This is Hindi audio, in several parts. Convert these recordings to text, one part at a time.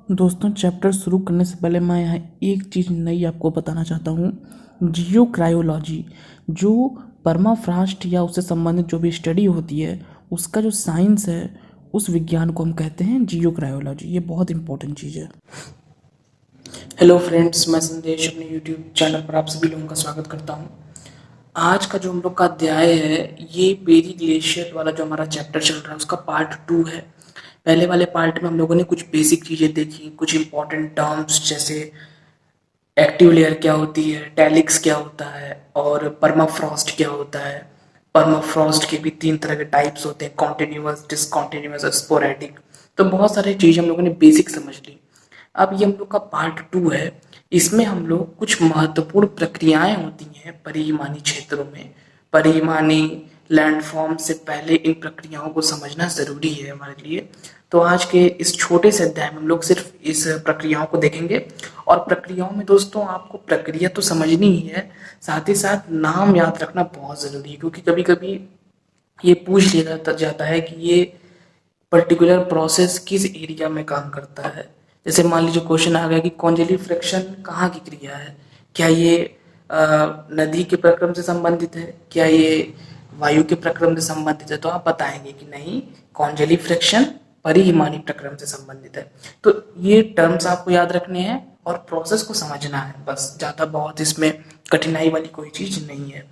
दोस्तों, चैप्टर शुरू करने से पहले मैं यहाँ एक चीज़ नई आपको बताना चाहता हूँ। जियोक्रायोलॉजी जो परमाफ्रॉस्ट या उससे संबंधित जो भी स्टडी होती है, उसका जो साइंस है, उस विज्ञान को हम कहते हैं जियोक्रायोलॉजी। ये बहुत इंपॉर्टेंट चीज़ है। हेलो फ्रेंड्स, मैं संदेश अपने यूट्यूब चैनल पर आप सभी लोगों का स्वागत करता हूँ। आज का जो हम लोग का अध्याय है, ये बेरी ग्लेशियर वाला जो हमारा चैप्टर चल रहा है, उसका पार्ट 2 है। पहले वाले पार्ट में हम लोगों ने कुछ बेसिक चीज़ें देखी, कुछ इंपॉर्टेंट टर्म्स जैसे एक्टिव लेयर क्या होती है, टैलिक्स क्या होता है और परमाफ्रॉस्ट क्या होता है। परमाफ्रॉस्ट के भी 3 तरह के टाइप्स होते हैं, कॉन्टिन्यूअस, डिसकॉन्टिन्यूअस और स्पोरेडिक। तो बहुत सारी चीज़ें हम लोगों ने बेसिक समझ ली। अब ये हम लोग का पार्ट 2 है। इसमें हम लोग कुछ महत्वपूर्ण प्रक्रियाएं होती हैं परिमानी क्षेत्रों में। परिमानी लैंडफॉर्म से पहले इन प्रक्रियाओं को समझना ज़रूरी है हमारे लिए। तो आज के इस छोटे से अध्याय में हम लोग सिर्फ इस प्रक्रियाओं को देखेंगे। और प्रक्रियाओं में दोस्तों आपको प्रक्रिया तो समझनी ही है, साथ ही साथ नाम याद रखना बहुत ज़रूरी है, क्योंकि कभी कभी ये पूछ लिया जाता है कि ये पर्टिकुलर प्रोसेस किस एरिया में काम करता है। जैसे मान लीजिए क्वेश्चन आ गया कि कॉन्जेली फ्रिक्शन कहाँ की क्रिया है, क्या ये नदी के प्रक्रम से संबंधित है, क्या ये वायु के प्रक्रम से संबंधित है। तो आप बताएंगे कि नहीं, कॉन्जेली फ्रिक्शन परिहिमानी प्रक्रम से संबंधित है। तो ये टर्म्स आपको याद रखने हैं और प्रोसेस को समझना है, बस। ज़्यादा बहुत इसमें कठिनाई वाली कोई चीज़ नहीं है।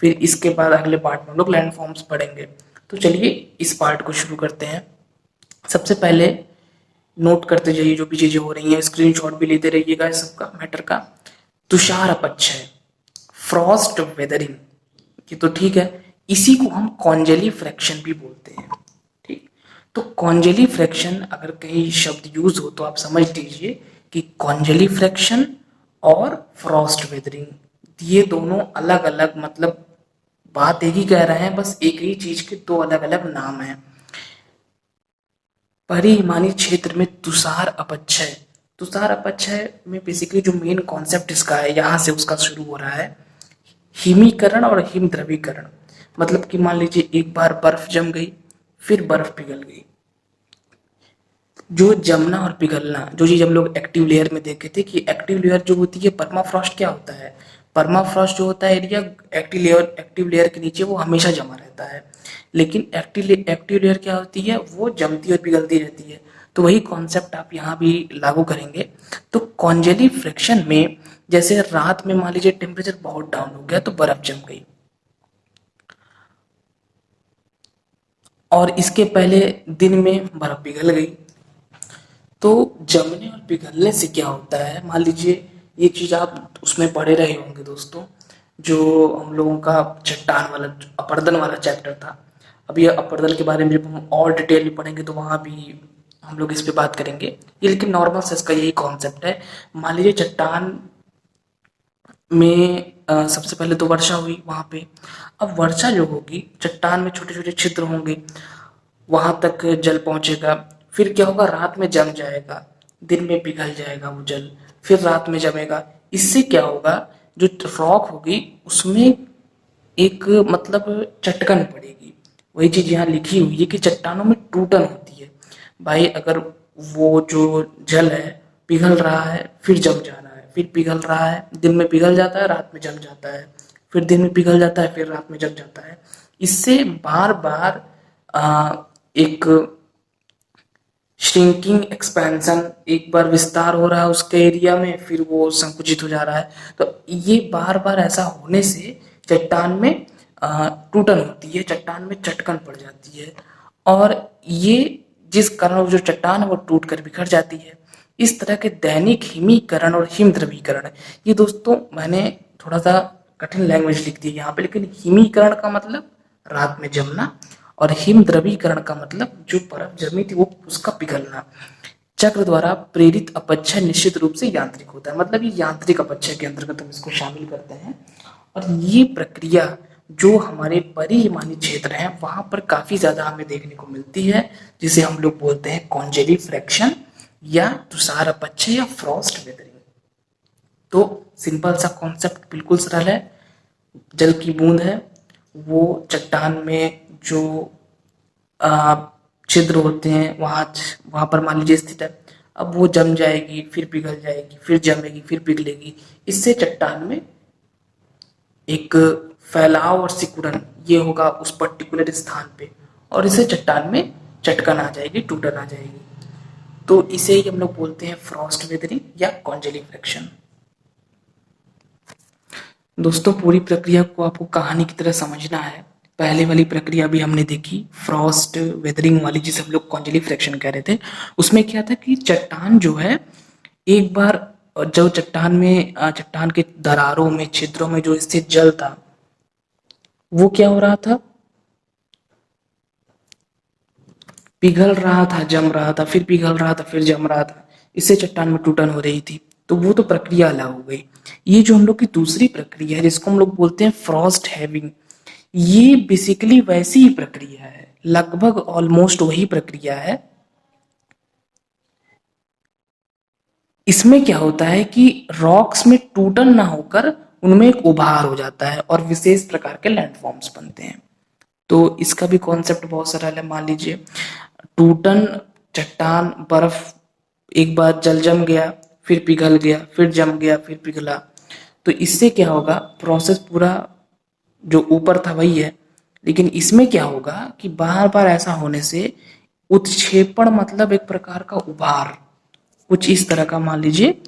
फिर इसके बाद अगले पार्ट में हम लोग लैंडफॉर्म्स पढ़ेंगे। तो चलिए इस पार्ट को शुरू करते हैं। सबसे पहले नोट करते जाइए जो भी चीजें हो रही हैं, स्क्रीनशॉट भी लेते रहिएगा इस सबका, मैटर का। तुषार अपक्षय, फ्रॉस्ट वेदरिंग, ये तो ठीक है। इसी को हम कॉन्जेली फ्रैक्शन भी बोलते हैं, ठीक। तो कॉन्जेली फ्रैक्शन अगर कहीं शब्द यूज हो तो आप समझ लीजिए कि कॉन्जेली फ्रैक्शन और फ्रॉस्ट वेदरिंग, ये दोनों अलग अलग, मतलब बात एक ही कह रहे हैं, बस एक ही चीज के दो अलग अलग नाम हैं। परिमानी क्षेत्र में तुषार अपक्षय, तुषार अपक्षय में बेसिकली जो मेन कॉन्सेप्ट इसका है, यहाँ से उसका शुरू हो रहा है, हिमीकरण और हिम द्रवीकरण। मतलब कि मान लीजिए एक बार बर्फ जम गई, फिर बर्फ पिघल गई। जो जमना और पिघलना, जो चीज हम लोग एक्टिव लेयर में देखे थे कि एक्टिव लेयर जो होती है, परमाफ्रॉस्ट क्या होता है, परमाफ्रॉस्ट जो होता है एरिया एक्टिव लेयर के नीचे वो हमेशा जमा रहता है। लेकिन एक्टिव लेयर क्या होती है, वो जमती और पिघलती रहती है। तो वही कॉन्सेप्ट आप यहाँ भी लागू करेंगे। तो कॉन्जेली फ्रिक्शन में जैसे रात में मान लीजिए टेम्परेचर बहुत डाउन हो गया तो बर्फ जम गई, और इसके पहले दिन में बर्फ पिघल गई। तो जमने और पिघलने से क्या होता है, मान लीजिए ये चीज आप उसमें पढ़े रहे होंगे दोस्तों, जो हम लोगों का चट्टान वाला अपर्दन वाला चैप्टर था। अब ये अपर्दन के बारे में जब हम और डिटेल में पढ़ेंगे तो वहां भी हम लोग इस पे बात करेंगे। ये लेकिन नॉर्मल से इसका यही कॉन्सेप्ट है। मान लीजिए चट्टान में सबसे पहले तो वर्षा हुई वहां पे। अब वर्षा जो होगी, चट्टान में छोटे छोटे छिद्र होंगे, वहां तक जल पहुंचेगा। फिर क्या होगा, रात में जम जाएगा, दिन में पिघल जाएगा वो जल, फिर रात में जमेगा। इससे क्या होगा, जो रॉक होगी उसमें एक मतलब चटकन पड़ेगी। वही चीज यहाँ लिखी हुई है कि चट्टानों में टूटन होती है। भाई अगर वो जो जल है पिघल रहा है, फिर जम जा रहा है, फिर पिघल रहा है, दिन में पिघल जाता है, रात में जम जाता है, फिर दिन में पिघल जाता है, फिर रात में जम जाता है। इससे बार बार एक श्रिंकिंग एक्सपेंशन, एक बार विस्तार हो रहा है उसके एरिया में, फिर वो संकुचित हो जा रहा है। तो ये बार बार ऐसा होने से चट्टान में टूटन होती है, चट्टान में चटकन पड़ जाती है, और ये जिस कारण जो चट्टान है वो टूट कर बिखर जाती है। इस तरह के दैनिक हिमीकरण और हिम द्रवीकरण, ये दोस्तों मैंने थोड़ा सा कठिन लैंग्वेज लिख दी है यहाँ पे, लेकिन हिमीकरण का मतलब रात में जमना, और हिम द्रवीकरण का मतलब जो बर्फ जमी थी वो उसका पिघलना। चक्र द्वारा प्रेरित अपक्षय निश्चित रूप से यांत्रिक होता है, मतलब ये यांत्रिक अपक्षय के अंतर्गत हम इसको शामिल करते हैं। और ये प्रक्रिया जो हमारे परिहिमानी क्षेत्र है वहां पर काफी ज्यादा हमें देखने को मिलती है, जिसे हम लोग बोलते हैं कॉन्जेली फ्रैक्शन या तुषार अपक्षय या फ्रॉस्ट वेदरिंग। तो सिंपल सा कॉन्सेप्ट, बिल्कुल सरल है। जल की बूंद है, वो चट्टान में जो छिद्र होते हैं वहां पर मान लीजिए स्थित है। अब वो जम जाएगी, फिर पिघल जाएगी, फिर जमेगी, फिर पिघलेगी। इससे चट्टान में एक फैलाव और सिकुड़न ये होगा उस पर्टिकुलर स्थान पे, और इससे चट्टान में चटकन आ जाएगी, टूटन आ जाएगी। तो इसे ही हम लोग बोलते हैं फ्रॉस्ट वेदरिंग या कॉन्जेलिफेक्शन। दोस्तों, पूरी प्रक्रिया को आपको कहानी की तरह समझना है। पहले वाली प्रक्रिया भी हमने देखी, फ्रॉस्ट वेदरिंग वाली, जिसे हम लोग कॉन्जेलिफ्रेक्शन कह रहे थे। उसमें क्या था कि चट्टान जो है, एक बार जो चट्टान के दरारों में, छिद्रों में जो स्थित जल था, वो क्या हो रहा था, पिघल रहा था, जम रहा था, फिर पिघल रहा था, फिर जम रहा था। इससे चट्टान में टूटन हो रही थी। तो वो तो प्रक्रिया अलग हो गई। ये जो हम लोग की दूसरी प्रक्रिया है, जिसको हम लोग बोलते हैं फ्रॉस्ट हैविंग, ये बेसिकली वैसी ही प्रक्रिया है, लगभग ऑलमोस्ट वही प्रक्रिया है। इसमें क्या होता है कि रॉक्स में टूटन ना होकर उनमें एक उभार हो जाता है और विशेष प्रकार के लैंडफॉर्म्स बनते हैं। तो इसका भी कॉन्सेप्ट बहुत सरल है। मान लीजिए टूटन, चट्टान, बर्फ, एक बार जल जम गया, फिर पिघल गया, फिर जम गया, फिर पिघला। तो इससे क्या होगा, प्रोसेस पूरा जो ऊपर था वही है, लेकिन इसमें क्या होगा कि बार बार ऐसा होने से उत्क्षेपण, मतलब एक प्रकार का उभार, कुछ इस तरह का मान लीजिए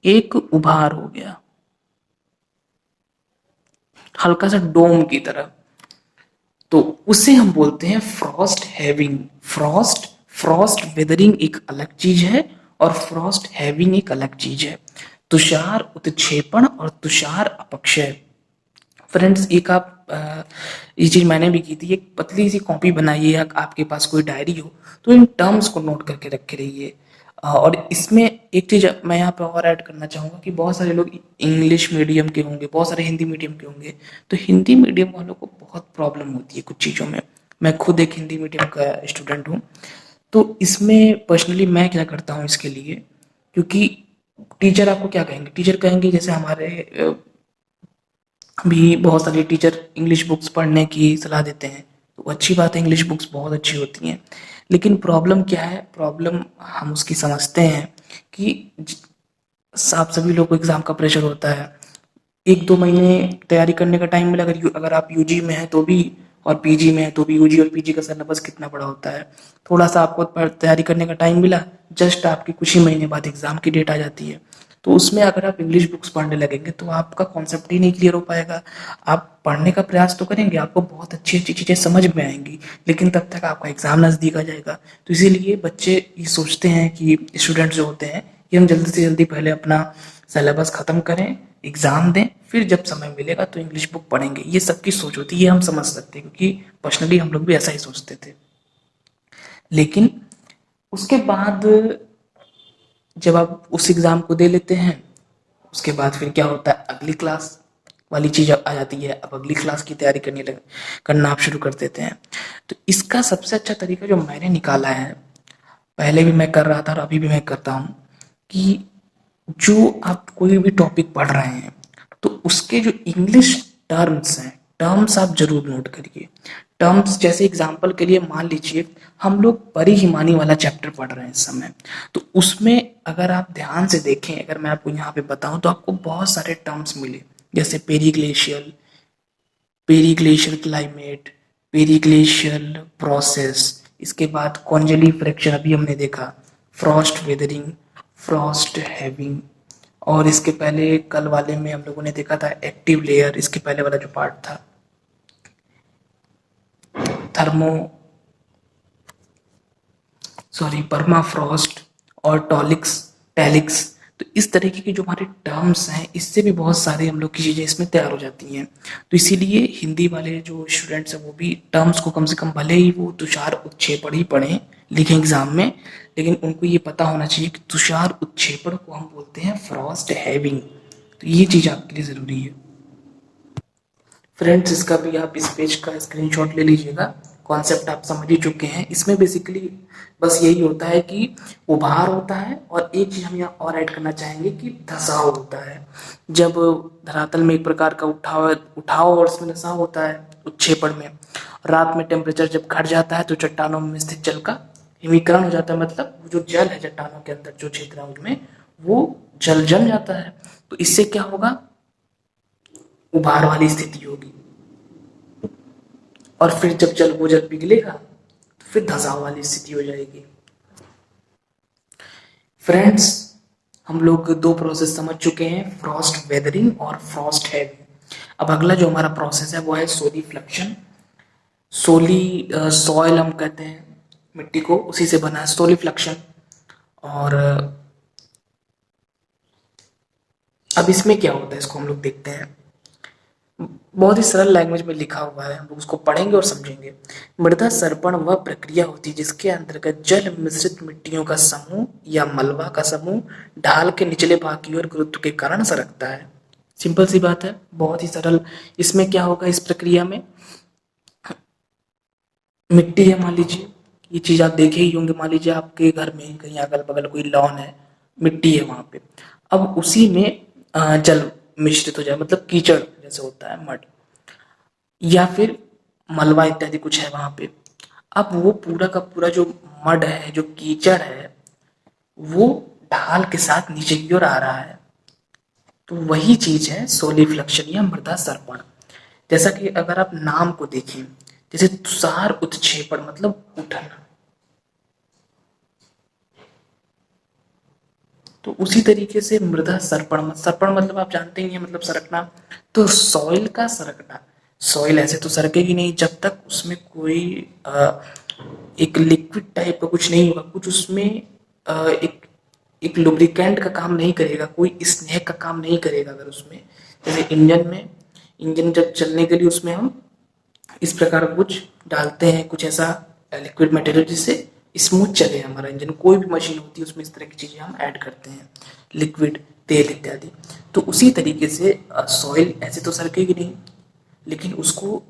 एक उभार हो गया, हल्का सा डोम की तरह। तो उसे हम बोलते हैं Frost having. Frost Frost weathering एक अलग चीज है और फ्रॉस्ट हैविंग एक अलग चीज है। तुषार उत्क्षेपण और तुषार अपक्षय। फ्रेंड्स, एक आप ये चीज मैंने भी की थी, एक पतली सी कॉपी बनाइए या आपके पास कोई डायरी हो तो इन टर्म्स को नोट करके रखे रहिए। और इसमें एक चीज मैं यहाँ पे और ऐड करना चाहूंगा कि बहुत सारे लोग इंग्लिश मीडियम के होंगे, बहुत सारे हिंदी मीडियम के होंगे। तो हिंदी मीडियम वालों को बहुत प्रॉब्लम होती है कुछ चीज़ों में। मैं खुद एक हिंदी मीडियम का स्टूडेंट हूँ। तो इसमें पर्सनली मैं क्या करता हूँ इसके लिए, क्योंकि टीचर आपको क्या कहेंगे, टीचर कहेंगे, जैसे हमारे भी बहुत सारे टीचर इंग्लिश बुक्स पढ़ने की सलाह देते हैं। तो अच्छी बात है, इंग्लिश बुक्स बहुत अच्छी होती हैं। लेकिन प्रॉब्लम क्या है, प्रॉब्लम हम उसकी समझते हैं कि आप सभी लोग को एग्ज़ाम का प्रेशर होता है। 1-2 महीने तैयारी करने का टाइम मिला, अगर आप यूजी में हैं तो भी और पीजी में है तो भी। यूजी और पीजी का सिलेबस कितना बड़ा होता है, थोड़ा सा आपको तैयारी करने का टाइम मिला, जस्ट आपकी कुछ ही महीने बाद एग्जाम की डेट आ जाती है। तो उसमें अगर आप इंग्लिश बुक्स पढ़ने लगेंगे तो आपका कॉन्सेप्ट ही नहीं क्लियर हो पाएगा। आप पढ़ने का प्रयास तो करेंगे, आपको बहुत अच्छी अच्छी चीज़ें समझ में आएंगी, लेकिन तब तक आपका एग्जाम नज़दीक आ जाएगा। तो इसीलिए बच्चे ये सोचते हैं कि स्टूडेंट जो होते हैं कि हम जल्दी से जल्दी पहले अपना सिलेबस ख़त्म करें, एग्ज़ाम दें, फिर जब समय मिलेगा तो इंग्लिश बुक पढ़ेंगे। ये सबकी सोच होती है, ये हम समझ सकते हैं, क्योंकि पर्सनली हम लोग भी ऐसा ही सोचते थे। लेकिन उसके बाद जब आप उस एग्ज़ाम को दे लेते हैं, उसके बाद फिर क्या होता है, अगली क्लास वाली चीज़ आ जाती है। अब अगली क्लास की तैयारी करना आप शुरू कर देते हैं। तो इसका सबसे अच्छा तरीका जो मैंने निकाला है, पहले भी मैं कर रहा था और अभी भी मैं करता हूँ, कि जो आप कोई भी टॉपिक पढ़ रहे हैं तो उसके जो इंग्लिश टर्म्स हैं, टर्म्स आप जरूर नोट करिए। टर्म्स जैसे एग्जांपल के लिए मान लीजिए हम लोग परी हिमानी वाला चैप्टर पढ़ रहे हैं इस समय, तो उसमें अगर आप ध्यान से देखें, अगर मैं आपको यहाँ पे बताऊं तो आपको बहुत सारे टर्म्स मिले, जैसे periglacial, periglacial climate, periglacial process, इसके बाद कॉन्जेली फ्रैक्चर अभी हमने देखा, फ्रॉस्ट वेदरिंग, फ्रॉस्ट हैविंग, और इसके पहले कल वाले में हम लोगों ने देखा था एक्टिव लेयर, इसके पहले वाला जो पार्ट था थर्मो परमाफ्रॉस्ट और टॉलिक्स टैलिक्स। तो इस तरीके के जो हमारे टर्म्स हैं, इससे भी बहुत सारे हम लोग की चीज़ें इसमें तैयार हो जाती हैं। तो इसीलिए हिंदी वाले जो स्टूडेंट्स हैं वो भी टर्म्स को कम से कम, भले ही वो तुषार उत्क्षेपण ही पढ़ें लिखें एग्जाम में, लेकिन उनको ये पता होना चाहिए कि तुषार उत्क्षेपण को हम बोलते हैं फ्रॉस्ट हैविंग। तो ये चीज़ आपके लिए ज़रूरी है। फ्रेंड्स, इसका भी आप इस पेज का स्क्रीनशॉट ले लीजिएगा। कॉन्सेप्ट आप समझ ही चुके हैं। इसमें बेसिकली बस यही होता है कि उभार होता है, और एक चीज़ हम यहाँ और ऐड करना चाहेंगे कि धसाव होता है। जब धरातल में एक प्रकार का उठाव और इसमें धसाव होता है उत्क्षेपण में। रात में टेम्परेचर जब घट जाता है तो चट्टानों में स्थित जल का हिमीकरण हो जाता है, मतलब वो जो जल है चट्टानों के अंदर जो क्षेत्र है उनमें वो जल जम जाता है। तो इससे क्या होगा, उभार वाली स्थिति होगी, और फिर जब जल वो जल पिघलेगा तो फिर धसाव वाली स्थिति हो जाएगी। फ्रेंड्स, हम लोग दो प्रोसेस समझ चुके हैं, फ्रॉस्ट वेदरिंग और फ्रॉस्ट हैविंग। अब अगला जो हमारा प्रोसेस है वो है सोलिफ्लक्शन। सोली सॉइल हम कहते हैं मिट्टी को, उसी से बना है सोलिफ्लक्शन। और अब इसमें क्या होता है इसको हम लोग देखते हैं। बहुत ही सरल लैंग्वेज में लिखा हुआ है, हम लोग उसको पढ़ेंगे और समझेंगे। मृदा सर्पण वह प्रक्रिया होती है जिसके अंतर्गत जल मिश्रित मिट्टियों का समूह या मलबा का समूह ढाल के निचले भाग की ओर गुरुत्व के कारण सरकता है। सिंपल सी बात है, बहुत ही सरल। इसमें क्या होगा, इस प्रक्रिया में मिट्टी है, मान लीजिए ये चीज आप देखे ही होंगे, मान लीजिए आपके घर में कहीं अगल बगल कोई लॉन है, मिट्टी है वहां पे। अब उसी में जल मिश्रित हो जाए, मतलब कीचड़ जैसे होता है, मड, या फिर मलबा इत्यादि कुछ है वहां पे। अब वो पूरा का पूरा जो मड है, जो कीचड़ है, वो ढाल के साथ नीचे की ओर आ रहा है। तो वही चीज है सोलिफ्लक्शन या मृदा सर्पण। जैसा कि अगर आप नाम को देखें, जैसे तुषार उत्क्षेपण मतलब उठना, तो उसी तरीके से मृदा सर्पण, सर्पण मतलब आप जानते ही हैं, मतलब सरकना। तो सॉइल का सरकना, सॉइल ऐसे तो सरकेगी नहीं जब तक उसमें कोई एक लिक्विड टाइप का कुछ नहीं होगा, कुछ उसमें एक एक लुब्रिकेंट का काम नहीं करेगा, कोई स्नेह का काम नहीं करेगा। अगर उसमें जैसे इंजन में, इंजन जब चलने के लिए उसमें हम इस प्रकार कुछ डालते हैं, कुछ ऐसा लिक्विड मटेरियल जिससे स्मूथ चले हमारा इंजन। कोई भी मशीन होती है उसमें इस तरह की चीजें हम ऐड करते हैं, लिक्विड, तेल इत्यादि। तो उसी तरीके से सॉइल ऐसे तो सरकेगी नहीं, लेकिन उसको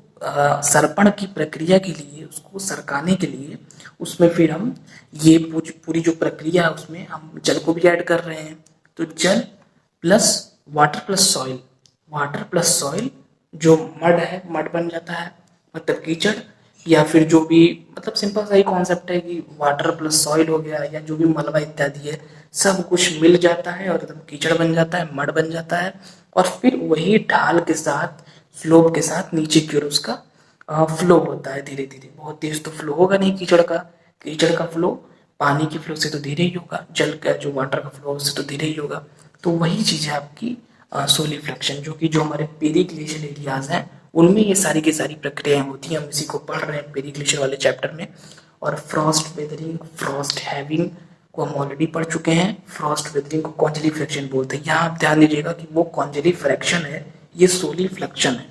सर्पण की प्रक्रिया के लिए, उसको सरकाने के लिए उसमें फिर हम ये पूरी जो प्रक्रिया है उसमें हम जल को भी ऐड कर रहे हैं। तो जल plus water plus soil, water plus soil जो मड है, मड बन जाता है, मतलब कीचड़। या फिर जो भी, मतलब सिंपल सा ही कॉन्सेप्ट है कि वाटर प्लस सॉइल हो गया, या जो भी मलबा इत्यादि है सब कुछ मिल जाता है और एकदम कीचड़ बन जाता है, मड बन जाता है। और फिर वही ढाल के साथ, स्लोप के साथ नीचे की ओर उसका फ्लो होता है धीरे धीरे। बहुत तेज तो फ्लो होगा नहीं कीचड़ का, कीचड़ का फ्लो पानी की फ्लो से तो धीरे ही होगा, जल का जो वाटर का फ्लो उससे तो धीरे ही होगा। तो वही चीज है आपकी सोलिफ्लक्शन, जो कि जो हमारे पेरीग्लेशियल एरियाज हैं उनमें ये सारी की सारी प्रक्रियाएं होती हैं। हम इसी को पढ़ रहे हैं पेरीग्लेशियर वाले चैप्टर में। और फ्रॉस्ट वेदरिंग, फ्रॉस्ट हैविंग को हम ऑलरेडी पढ़ चुके हैं। फ्रॉस्ट वेदरिंग को कॉन्जली फ्रैक्शन बोलते हैं। यहाँ आप ध्यान दीजिएगा कि वो कॉन्जली फ्रैक्शन है, ये सोलिफ्लक्शन है।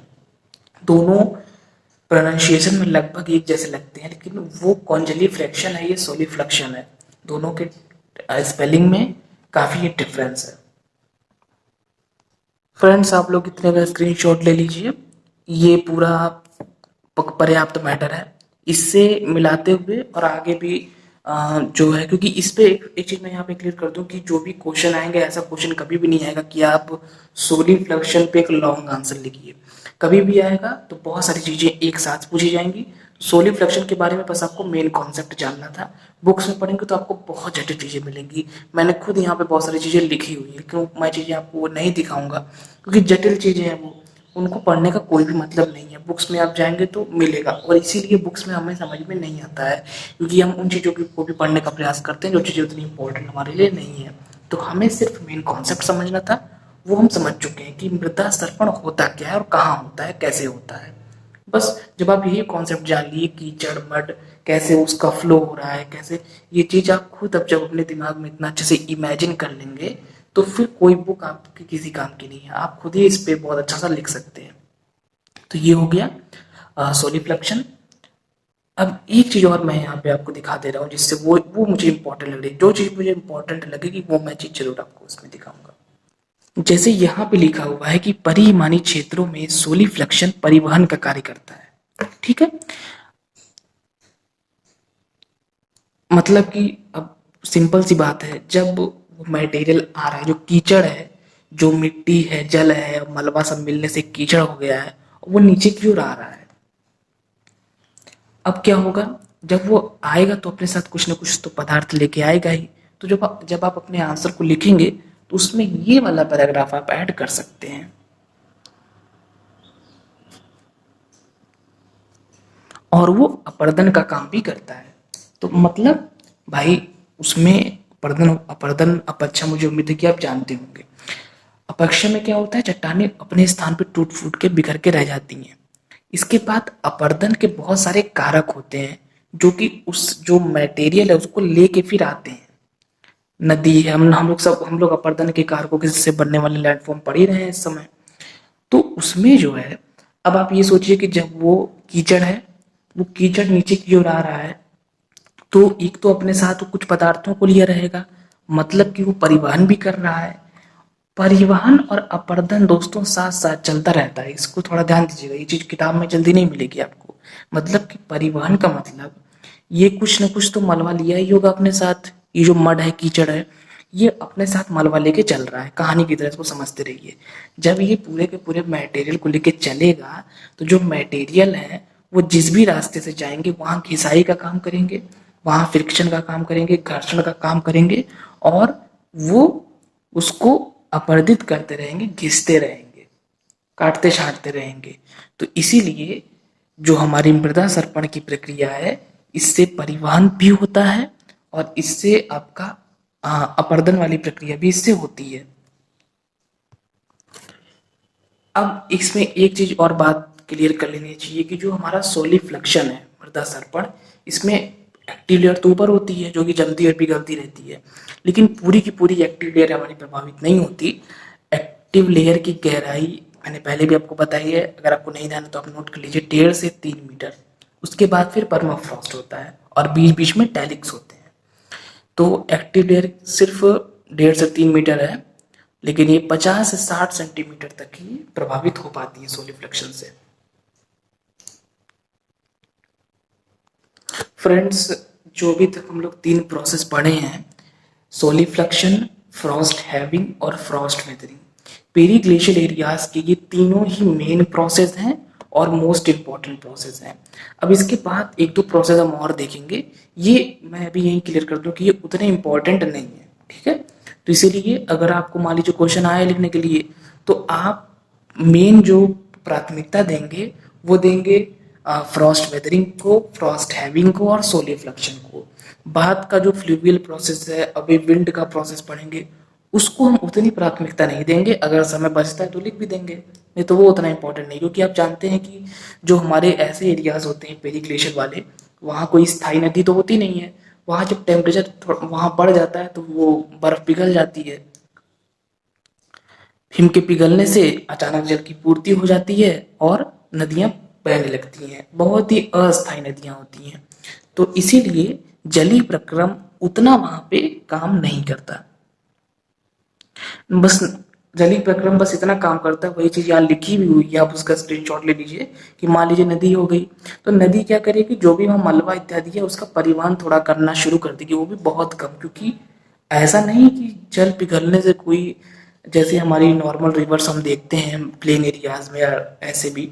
दोनों प्रोनाउंसिएशन में लगभग एक जैसे लगते हैं, लेकिन वो कॉन्जली फ्रैक्शन है, ये सोलिफ्लक्शन है। दोनों के स्पेलिंग में काफी डिफरेंस है। फ्रेंड्स, आप लोग इतने का स्क्रीनशॉट ले लीजिए, ये पूरा पर्याप्त मैटर है। इससे मिलाते हुए और आगे भी जो है, क्योंकि इस पे एक चीज मैं यहाँ पे क्लियर कर दूं कि जो भी क्वेश्चन आएंगे, ऐसा क्वेश्चन कभी भी नहीं आएगा कि आप सोलिफ्लक्शन पे एक लॉन्ग आंसर लिखिए। कभी भी आएगा तो बहुत सारी चीजें एक साथ पूछी जाएंगी। सोलिफ्लक्शन के बारे में बस आपको मेन कॉन्सेप्ट जानना था। बुक्स में पढ़ेंगे तो आपको बहुत जटिल चीजें मिलेंगी। मैंने खुद यहाँ पे बहुत सारी चीजें लिखी हुई है, लेकिन मैं चीजें आपको नहीं दिखाऊंगा क्योंकि जटिल चीजें हैं वो, उनको पढ़ने का कोई भी मतलब नहीं है। बुक्स में आप जाएंगे तो मिलेगा, और इसीलिए बुक्स में हमें समझ में नहीं आता है, क्योंकि हम उन चीज़ों को भी पढ़ने का प्रयास करते हैं जो चीज़ें उतनी इंपॉर्टेंट हमारे लिए नहीं है। तो हमें सिर्फ मेन कॉन्सेप्ट समझना था, वो हम समझ चुके हैं कि मृदा सर्पण होता क्या है और कहाँ होता है, कैसे होता है। बस जब आप यही कॉन्सेप्ट जान लिए, कीचड़, मड, कैसे उसका फ्लो हो रहा है, कैसे ये चीज आप खुद अब जब अपने दिमाग में इतना अच्छे से इमेजिन कर लेंगे, तो फिर कोई बुक आपकी किसी काम की नहीं है। आप खुद ही इस पे बहुत अच्छा सा लिख सकते हैं। तो ये हो गया सोलिफ्लक्शन। अब एक चीज और मैं यहाँ पे आपको दिखा दे रहा हूँ, जिससे वो मुझे इंपॉर्टेंट लग रही है। जो चीज मुझे इंपॉर्टेंट लगेगी वो मैं चीज जरूर आपको उसमें दिखाऊंगा। जैसे यहाँ पे लिखा हुआ है कि परिमाणी क्षेत्रों में सोलिफ्लक्शन परिवहन का कार्य करता है। ठीक है, मतलब कि अब सिंपल सी बात है, जब मटेरियल आ रहा है, जो कीचड़ है, जो मिट्टी है, जल है, मलबा सब मिलने से कीचड़ हो गया है, वो नीचे की ओर आ रहा है। अब क्या होगा, जब वो आएगा तो अपने साथ कुछ ना कुछ तो पदार्थ लेके आएगा ही। तो जब आप अपने आंसर को लिखेंगे तो उसमें ये वाला पैराग्राफ आप ऐड कर सकते हैं। और वो अपर्दन का काम भी करता है। तो मतलब भाई उसमें अपर्दन अपर्दन अपक्षा मुझे उम्मीद है कि आप जानते होंगे। अपक्षा में क्या होता है, चट्टानें अपने स्थान पे टूट फूट के बिखर के रह जाती हैं। इसके बाद अपर्दन के बहुत सारे कारक होते हैं जो कि उस जो मटेरियल है उसको लेके फिर आते हैं। नदी है, हम लोग अपर्दन के कारकों के से बनने वाले लैंडफॉर्म पढ़ ही रहे हैं इस समय। तो उसमें जो है, अब आप ये सोचिए कि जब वो कीचड़ है, वो कीचड़ नीचे की ओर आ रहा है, तो एक तो अपने साथ वो कुछ पदार्थों को लिए रहेगा, मतलब कि वो परिवहन भी कर रहा है। परिवहन और अपर्दन दोस्तों साथ साथ चलता रहता है, इसको थोड़ा ध्यान दीजिएगा, ये चीज किताब में जल्दी नहीं मिलेगी आपको। मतलब कि परिवहन का मतलब ये कुछ न कुछ तो मलबा लिया ही होगा अपने साथ। ये जो मड है, कीचड़ है, ये अपने साथ मलबा लेके चल रहा है, कहानी की तरह इसको समझते रहिए। जब ये पूरे के पूरे मटेरियल को लेके चलेगा तो जो मटेरियल है वो जिस भी रास्ते से जाएंगे वहां घिसाई का काम करेंगे, वहां फ्रिक्शन का काम करेंगे, घर्षण का काम करेंगे, और वो उसको अपर्दित करते रहेंगे, घिसते रहेंगे, काटते छांटते रहेंगे। तो इसीलिए जो हमारी मृदा सर्पण की प्रक्रिया है, इससे परिवहन भी होता है और इससे आपका अपर्दन वाली प्रक्रिया भी इससे होती है। अब इसमें एक चीज और बात क्लियर कर लेनी चाहिए कि जो हमारा सोलिफ्लक्शन है, मृदा सर्पण, इसमें एक्टिव लेयर तो ऊपर होती है जो कि जमती और पिघलती रहती है, लेकिन पूरी की पूरी एक्टिव लेयर हमारी प्रभावित नहीं होती। एक्टिव लेयर की गहराई मैंने पहले भी आपको बताई है, अगर आपको नहीं ध्यान है तो आप नोट कर लीजिए, 1.5 से 3 मीटर। उसके बाद फिर परमाफ्रॉस्ट होता है और बीच बीच में टैलिक्स होते हैं। तो एक्टिव लेयर सिर्फ 1.5 से 3 मीटर है, लेकिन ये 50 से 60 सेंटीमीटर तक ही प्रभावित हो पाती है सोलिफ्लक्शन से। फ्रेंड्स, जो अभी तक हम लोग 3 प्रोसेस पढ़े हैं, सोलिफ्लक्शन, फ्रॉस्ट हैविंग और frost weathering, periglacial areas के ये तीनों ही मेन प्रोसेस हैं और मोस्ट इंपॉर्टेंट प्रोसेस हैं। अब इसके बाद एक दो प्रोसेस हम और देखेंगे, ये मैं अभी यही क्लियर कर दूं कि ये उतने इंपॉर्टेंट नहीं है, ठीक है। तो इसीलिए अगर आपको मान लीजिए क्वेश्चन आया लिखने के लिए, तो आप मेन जो प्राथमिकता देंगे वो देंगे फ्रॉस्ट वेदरिंग को, फ्रॉस्ट हैविंग को और सोलिफ्लक्शन को। बाद का जो फ्लूवियल प्रोसेस है, अभी विंड का प्रोसेस पढ़ेंगे, उसको हम उतनी प्राथमिकता नहीं देंगे। अगर समय बचता है तो लिख भी देंगे, नहीं तो वो उतना इंपॉर्टेंट नहीं, क्योंकि आप जानते हैं कि जो हमारे ऐसे एरियाज होते हैं पेरी ग्लेशियर वाले, वहाँ कोई स्थायी नदी तो होती नहीं है। वहाँ जब टेम्परेचर वहाँ बढ़ जाता है तो वो बर्फ पिघल जाती है, हिम के पिघलने से अचानक जल की पूर्ति हो जाती है और नदियां बहने लगती हैं, बहुत ही अस्थायी नदियां होती हैं। तो इसीलिए जलीय प्रक्रम उतना वहां पे काम नहीं करता। बस जलीय प्रक्रम बस इतना काम करता है, वही चीज यहाँ लिखी भी हुई है, आप उसका स्क्रीनशॉट ले लीजिए कि मान लीजिए नदी हो गई, तो नदी क्या करेगी, जो भी वहां मलबा इत्यादि है उसका परिवहन थोड़ा करना शुरू कर देगी, वो भी बहुत कम, क्योंकि ऐसा नहीं कि जल पिघलने से कोई, जैसे हमारी नॉर्मल रिवर्स हम देखते हैं प्लेन एरियाज में या ऐसे भी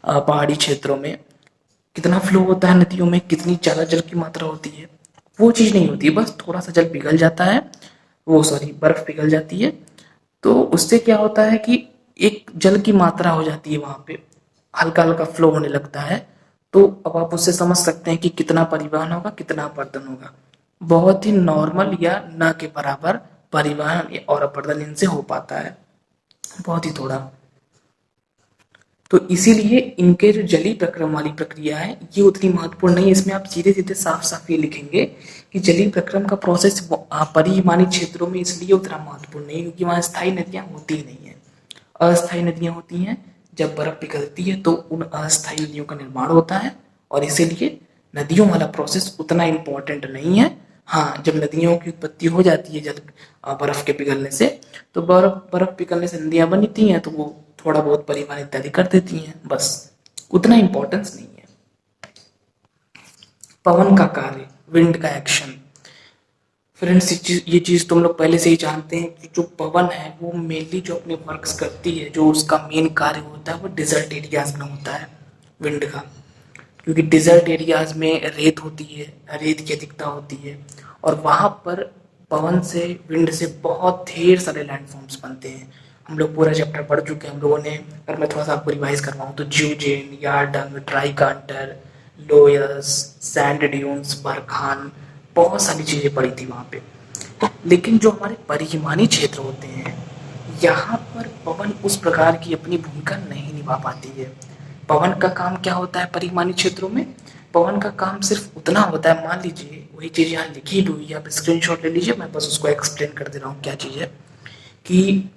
पहाड़ी क्षेत्रों में कितना फ्लो होता है नदियों में, कितनी ज्यादा जल की मात्रा होती है, वो चीज नहीं होती है। बस थोड़ा सा जल पिघल जाता है, वो सॉरी बर्फ पिघल जाती है, तो उससे क्या होता है कि एक जल की मात्रा हो जाती है वहां पे, हल्का हल्का फ्लो होने लगता है। तो अब आप उससे समझ सकते हैं कि कितना परिवहन होगा, कितना अपर्दन होगा। बहुत ही नॉर्मल या न के बराबर परिवहन और अपर्दन इनसे हो पाता है, बहुत ही थोड़ा। तो इसीलिए इनके जो जलीय प्रक्रम वाली प्रक्रिया है ये उतनी महत्वपूर्ण नहीं है। इसमें आप सीधे सीधे साफ साफ ये लिखेंगे कि जलीय प्रक्रम का प्रोसेस परिहिमानी क्षेत्रों में इसलिए उतना महत्वपूर्ण नहीं, क्योंकि वहां स्थायी नदियां होती ही नहीं है, अस्थायी नदियां होती हैं। जब बर्फ पिघलती है तो उन अस्थायी नदियों का निर्माण होता है, और इसीलिए नदियों वाला प्रोसेस उतना इम्पोर्टेंट नहीं है। हाँ, जब नदियों की उत्पत्ति हो जाती है जल बर्फ के पिघलने से, तो बर्फ पिघलने से नदियां बनती हैं, तो वो थोड़ा बहुत परिवहन इत्यादि कर देती हैं, बस उतना इंपॉर्टेंस नहीं है। पवन का कार्य, विंड का एक्शन, फ्रेंड्स ये चीज तुम लोग पहले से ही जानते हैं कि जो पवन है वो मेनली जो अपने वर्क्स करती है, जो उसका मेन कार्य होता है वो डिजर्ट एरियाज में होता है विंड का। क्योंकि डिजर्ट एरियाज में रेत होती है, रेत की अधिकता होती है, और वहाँ पर पवन से, विंड से बहुत ढेर सारे लैंडफॉर्म्स बनते हैं। हम लोग पूरा चैप्टर पढ़ चुके हैं हम लोगों ने। अगर मैं थोड़ा सा आपको रिवाइज करवाऊँ तो ज्यूजेन, यारडंग, ट्राइकांटर, लोयस, सैंड ड्यून्स, बरखान, बहुत सारी चीज़ें पड़ी थी वहाँ पे। लेकिन जो हमारे परिहिमानी क्षेत्र होते हैं, यहाँ पर पवन उस प्रकार की अपनी भूमिका नहीं निभा पाती है। पवन का काम क्या होता है परिहिमानी क्षेत्रों में? पवन का काम सिर्फ उतना होता है, मान लीजिए वही चीज़ यहाँ लिखी हुई है, आप स्क्रीनशॉट ले लीजिए, मैं बस उसको एक्सप्लेन कर दे रहा हूँ क्या चीज़ है। कि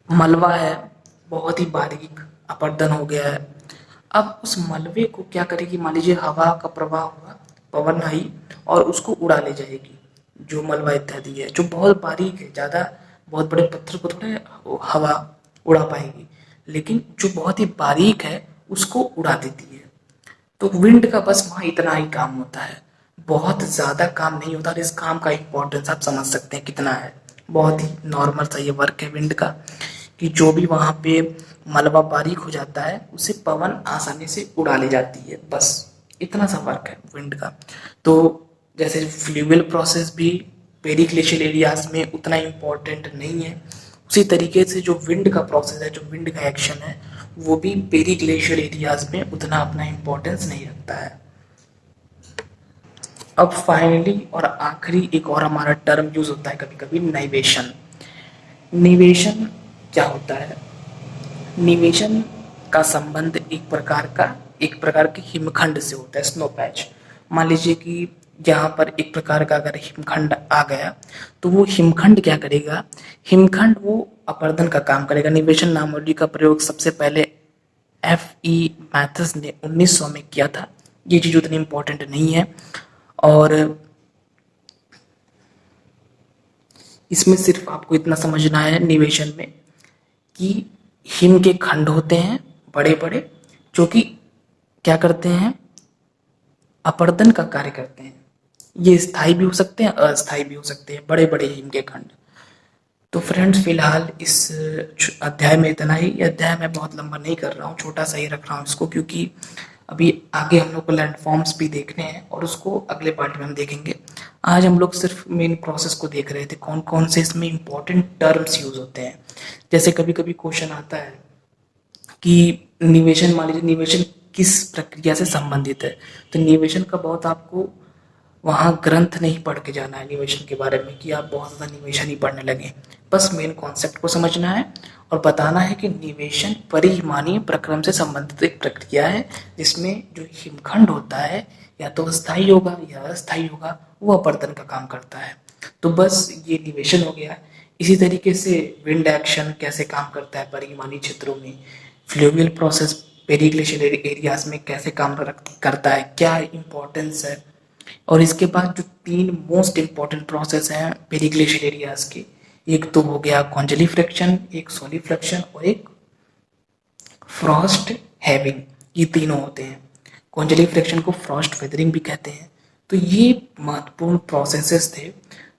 मलबा है, बहुत ही बारीक अपर्दन हो गया है। अब उस मलबे को क्या करेगी, मान लीजिए हवा का प्रवाह हुआ, पवन आई और उसको उड़ा ले जाएगी। जो मलबा इत्यादि है जो बहुत बारीक है, ज़्यादा बहुत बड़े पत्थर को थोड़े हवा उड़ा पाएगी, लेकिन जो बहुत ही बारीक है उसको उड़ा देती है। तो विंड का बस वहाँ इतना ही काम होता है, बहुत ज़्यादा काम नहीं होता। और इस काम का इम्पोर्टेंस आप समझ सकते हैं कितना है। बहुत ही नॉर्मल सा ये वर्क है विंड का, कि जो भी वहाँ पे मलबा बारीक हो जाता है उसे पवन आसानी से उड़ा ले जाती है, बस इतना सा वर्क है विंड का। तो जैसे फ्लूवियल प्रोसेस भी पेरिग्लेशियल एरियाज में उतना इम्पोर्टेंट नहीं है, उसी तरीके से जो विंड का प्रोसेस है, जो विंड का एक्शन है, वो भी पेरिग्लेशियल एरियाज में उतना अपना इम्पोर्टेंस नहीं रखता है। अब फाइनली और आखिरी एक और हमारा टर्म यूज होता है कभी कभी, नाइवेशन। निवेशन क्या होता है? निवेशन का संबंध एक प्रकार के हिमखंड से होता है, स्नो पैच। मान लीजिए कि यहाँ पर एक प्रकार का अगर हिमखंड आ गया तो वो हिमखंड क्या करेगा, हिमखंड वो अपर्दन का काम करेगा। निवेशन नामोडी का प्रयोग सबसे पहले F.E. मैथस ने 1900 में किया था। ये चीज़ उतनी इम्पोर्टेंट नहीं है, और इसमें सिर्फ आपको इतना समझना है निवेशन में कि हिम के खंड होते हैं बड़े बड़े, जो कि क्या करते हैं, अपर्दन का कार्य करते हैं। ये स्थायी भी हो सकते हैं, अस्थायी भी हो सकते हैं, बड़े बड़े हिम के खंड। तो फ्रेंड्स फिलहाल इस अध्याय में इतना ही। ये अध्याय मैं बहुत लंबा नहीं कर रहा हूँ, छोटा सा ही रख रहा हूँ इसको, क्योंकि अभी आगे हम लोग को लैंडफॉर्म्स भी देखने हैं और उसको अगले पार्ट में हम देखेंगे। आज हम लोग सिर्फ मेन प्रोसेस को देख रहे थे, कौन कौन से इसमें इंपॉर्टेंट टर्म्स यूज होते हैं। जैसे कभी कभी क्वेश्चन आता है कि निवेशन, मान लीजिए निवेशन किस प्रक्रिया से संबंधित है, तो निवेशन का बहुत आपको वहाँ ग्रंथ नहीं पढ़ के जाना है निवेशन के बारे में कि आप बहुत ज़्यादा निवेशन ही पढ़ने लगे। बस मेन कॉन्सेप्ट को समझना है और बताना है कि निवेशन परिहिमानीय प्रक्रम से संबंधित एक प्रक्रिया है, जिसमें जो हिमखंड होता है या तो स्थायी होगा या अस्थायी होगा, वो अपर्दन का काम करता है। तो बस ये निवेशन हो गया। इसी तरीके से विंड एक्शन कैसे काम करता है परिहिमानीय क्षेत्रों में, फ्लूवियल प्रोसेस पेरिग्लेशियल एरियाज में कैसे काम करता है, क्या इंपॉर्टेंस है। और इसके बाद जो 3 मोस्ट इंपॉर्टेंट प्रोसेस हैं पेरिग्लेशियल एरियाज के, एक तो हो गया कॉन्जेलिफ्लेक्शन, एक सोलिफ्लेक्शन और एक फ्रॉस्ट हैविंग। ये तीनों होते हैं। कॉन्जेलिफ्लेक्शन को फ्रॉस्ट वेदरिंग भी कहते हैं। तो ये महत्वपूर्ण प्रोसेसेस थे।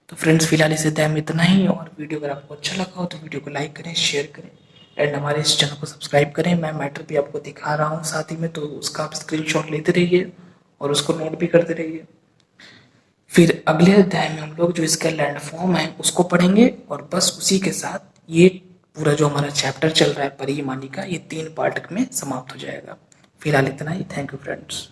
तो फ्रेंड्स फिलहाल इस अध्याय में इतना ही, और वीडियो अगर आपको अच्छा लगा हो तो वीडियो को लाइक करें, शेयर करें एंड हमारे इस चैनल को सब्सक्राइब करें। मैं मैटर भी आपको दिखा रहा हूँ साथ ही में, तो उसका आप स्क्रीनशॉट लेते रहिए और उसको नोट भी करते रहिए। फिर अगले अध्याय में हम लोग जो इसका लैंडफॉर्म है उसको पढ़ेंगे, और बस उसी के साथ ये पूरा जो हमारा चैप्टर चल रहा है परिहिमानी का, ये 3 पार्ट में समाप्त हो जाएगा। फिलहाल इतना ही। Thank you friends.